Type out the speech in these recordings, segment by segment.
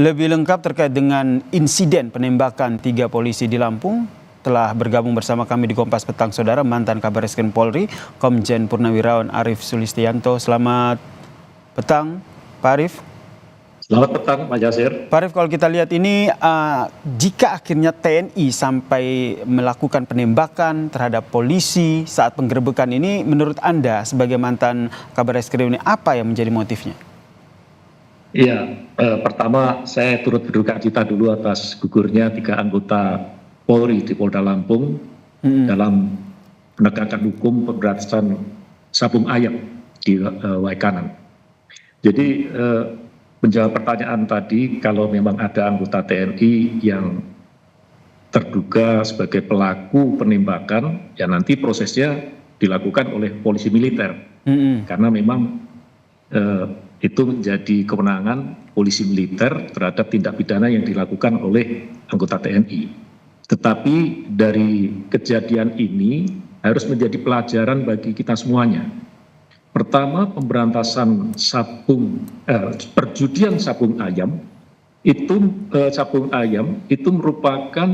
Lebih lengkap terkait dengan insiden penembakan 3 polisi di Lampung, telah bergabung bersama kami di Kompas Petang, Saudara, mantan Kabarreskrim Polri, Komjen Purnawirawan Arief Sulistianto. Selamat petang, Pak Arief. Selamat petang, Pak Jasir. Pak Arief, kalau kita lihat ini, jika akhirnya TNI sampai melakukan penembakan terhadap polisi saat penggerebekan ini, menurut Anda sebagai mantan Kabarreskrim ini, apa yang menjadi motifnya? Iya, pertama saya turut berduka cita dulu atas gugurnya 3 anggota Polri di Polda Lampung dalam penegakan hukum pemberantasan sabung ayam di Waikanan. Jadi menjawab pertanyaan tadi, kalau memang ada anggota TNI yang terduga sebagai pelaku penembakan, ya nanti prosesnya dilakukan oleh polisi militer, karena memang itu menjadi kewenangan polisi militer terhadap tindak pidana yang dilakukan oleh anggota TNI. Tetapi dari kejadian ini harus menjadi pelajaran bagi kita semuanya. Pertama, pemberantasan perjudian sabung ayam itu merupakan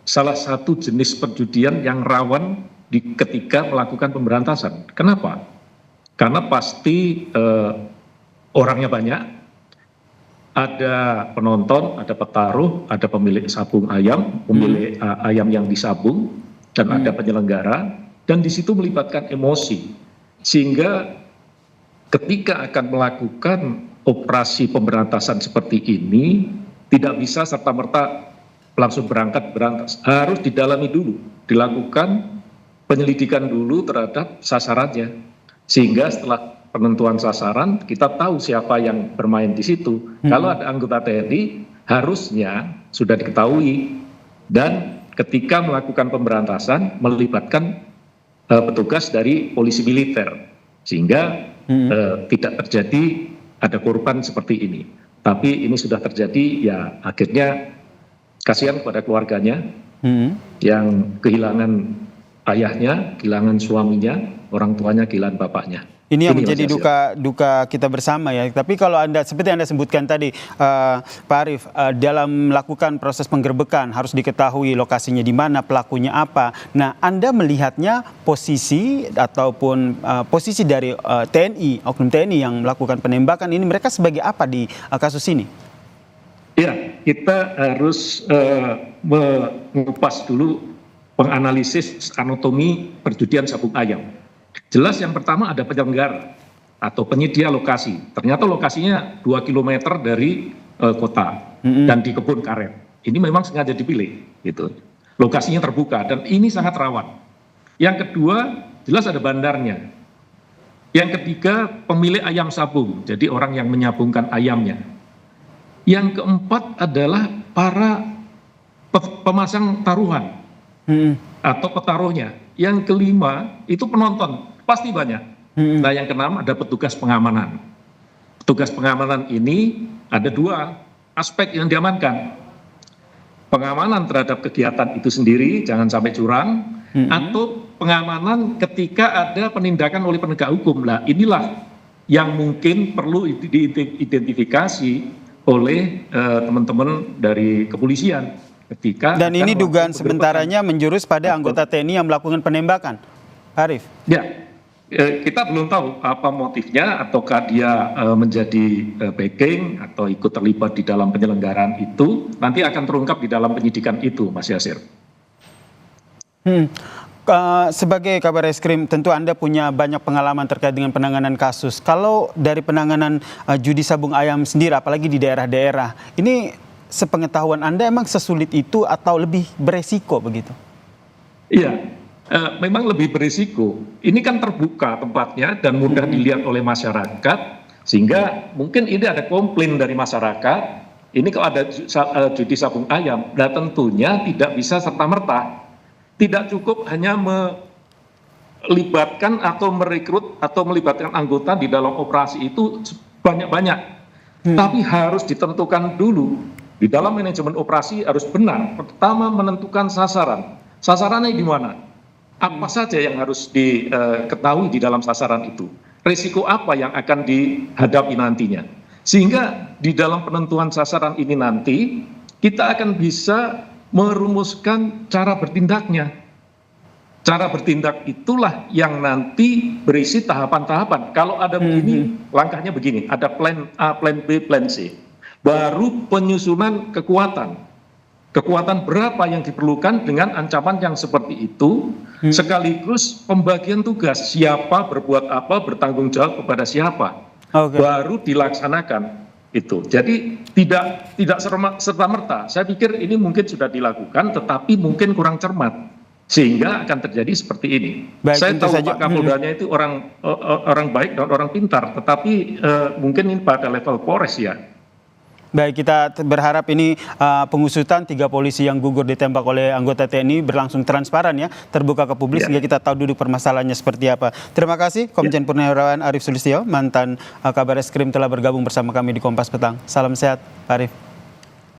salah satu jenis perjudian yang rawan ketika melakukan pemberantasan. Kenapa? Karena pasti orangnya banyak, ada penonton, ada petaruh, ada pemilik sabung ayam, pemilik ayam yang disabung, dan ada penyelenggara, dan di situ melibatkan emosi. Sehingga ketika akan melakukan operasi pemberantasan seperti ini, tidak bisa serta-merta langsung berangkat, harus didalami dulu, dilakukan penyelidikan dulu terhadap sasarannya. Sehingga setelah penentuan sasaran, kita tahu siapa yang bermain di situ. Kalau ada anggota TNI, harusnya sudah diketahui. Dan ketika melakukan pemberantasan, melibatkan petugas dari polisi militer. Sehingga tidak terjadi ada korban seperti ini. Tapi ini sudah terjadi, ya akhirnya kasihan kepada keluarganya yang kehilangan ayahnya, kehilangan suaminya, orang tuanya, kehilangan bapaknya. Ini yang menjadi duka kita bersama ya. Tapi kalau seperti Anda sebutkan tadi, Pak Arief, dalam melakukan proses penggerbekan harus diketahui lokasinya di mana, pelakunya apa. Nah, Anda melihatnya posisi ataupun posisi dari TNI, oknum TNI yang melakukan penembakan ini, mereka sebagai apa di kasus ini? Ya, kita harus mengupas dulu, menganalisis anatomi perjudian sabung ayam. Jelas yang pertama ada penyelenggara atau penyedia lokasi. Ternyata lokasinya 2 km dari kota dan di kebun karet. Ini memang sengaja dipilih, gitu. Lokasinya terbuka dan ini sangat rawan. Yang kedua, jelas ada bandarnya. Yang ketiga, pemilik ayam sabung, jadi orang yang menyabungkan ayamnya. Yang keempat adalah para pemasang taruhan atau petaruhnya. Yang kelima itu penonton, pasti banyak. Nah, yang keenam ada petugas pengamanan. Petugas pengamanan ini ada 2 aspek yang diamankan. Pengamanan terhadap kegiatan itu sendiri, jangan sampai curang, atau pengamanan ketika ada penindakan oleh penegak hukum. Nah, inilah yang mungkin perlu diidentifikasi oleh teman-teman dari kepolisian. Dan ini dugaan sementaranya menjurus pada anggota TNI yang melakukan penembakan, Arief. Ya, kita belum tahu apa motifnya, ataukah dia menjadi backing atau ikut terlibat di dalam penyelenggaraan itu. Nanti akan terungkap di dalam penyidikan itu, Mas Yasir. Sebagai Kabarreskrim, tentu Anda punya banyak pengalaman terkait dengan penanganan kasus. Kalau dari penanganan judi sabung ayam sendiri, apalagi di daerah-daerah, ini sepengetahuan Anda emang sesulit itu atau lebih beresiko begitu? Iya, memang lebih beresiko. Ini kan terbuka tempatnya dan mudah dilihat oleh masyarakat, sehingga mungkin ini ada komplain dari masyarakat. Ini kalau ada judi sabung ayam, nah tentunya tidak bisa serta-merta. Tidak cukup hanya melibatkan atau merekrut atau melibatkan anggota di dalam operasi itu banyak-banyak. Tapi harus ditentukan dulu. Di dalam manajemen operasi harus benar. Pertama, menentukan sasaran. Sasarannya di mana? Apa saja yang harus diketahui di dalam sasaran itu? Risiko apa yang akan dihadapi nantinya? Sehingga di dalam penentuan sasaran ini nanti kita akan bisa merumuskan cara bertindaknya. Cara bertindak itulah yang nanti berisi tahapan-tahapan. Kalau ada begini, langkahnya begini. Ada plan A, plan B, plan C. Baru penyusunan kekuatan. Kekuatan berapa yang diperlukan dengan ancaman yang seperti itu, sekaligus pembagian tugas. Siapa berbuat apa, bertanggung jawab kepada siapa. Baru dilaksanakan itu. Jadi tidak serta-merta. Saya pikir ini mungkin sudah dilakukan, tetapi mungkin kurang cermat, sehingga akan terjadi seperti ini. Baik, saya tahu saja. Pak Kapoldanya itu orang baik dan orang pintar, tetapi mungkin ini pada level Polres ya. Baik, kita berharap ini pengusutan 3 polisi yang gugur ditembak oleh anggota TNI berlangsung transparan ya, terbuka ke publik sehingga kita tahu duduk permasalahannya seperti apa. Terima kasih Komjen Purnawirawan Arief Sulistyo, mantan Kabar Eskrim telah bergabung bersama kami di Kompas Petang. Salam sehat, Pak Arief.